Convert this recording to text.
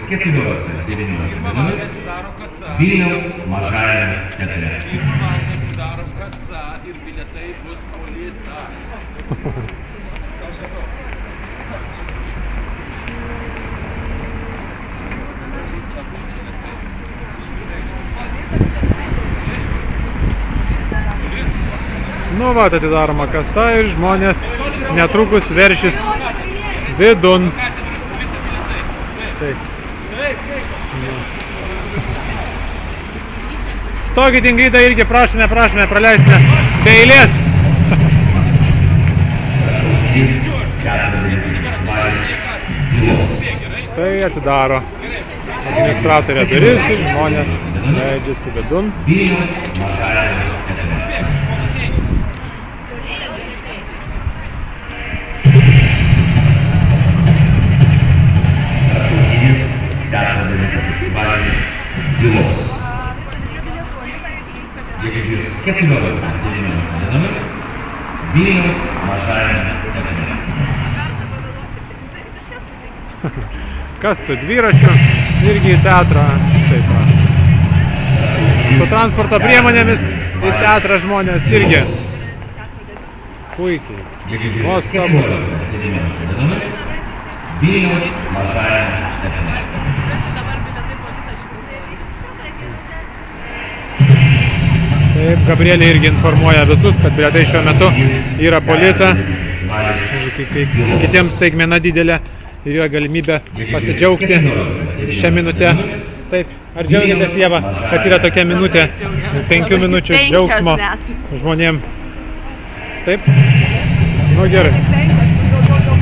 14-19 dienomis Vilniaus mažajame teatre. Atsidaro kasa ir bilietai bus polita. Nu va, atidaroma kasa ir žmonės netrukus veršis vidun. Taip. Stokit, Ingrida, irgi prašome, praleisime be eilės. Štai atidaro administratorė duris ir žmonės leidžiasi vidun. Gegužės 14-19 dienomis Vilniaus mažajame teatre. Kas su dviračiu irgi į teatrą. Štai va. Su transporto priemonėmis į teatrą žmonės irgi. Puikiai. Gegužės 14-19 dienomis Vilniaus mažajame teatre. Taip, Gabrielė irgi informuoja visus, kad bilietai šiuo metu yra polita. Kai kitiems staigmena didelė ir yra galimybė pasidžiaugti šią minutę. Taip, ar džiaugiatės, Ieva, kad yra tokia minutė, 5 minučių džiaugsmo žmonėm? Taip? Nu gerai.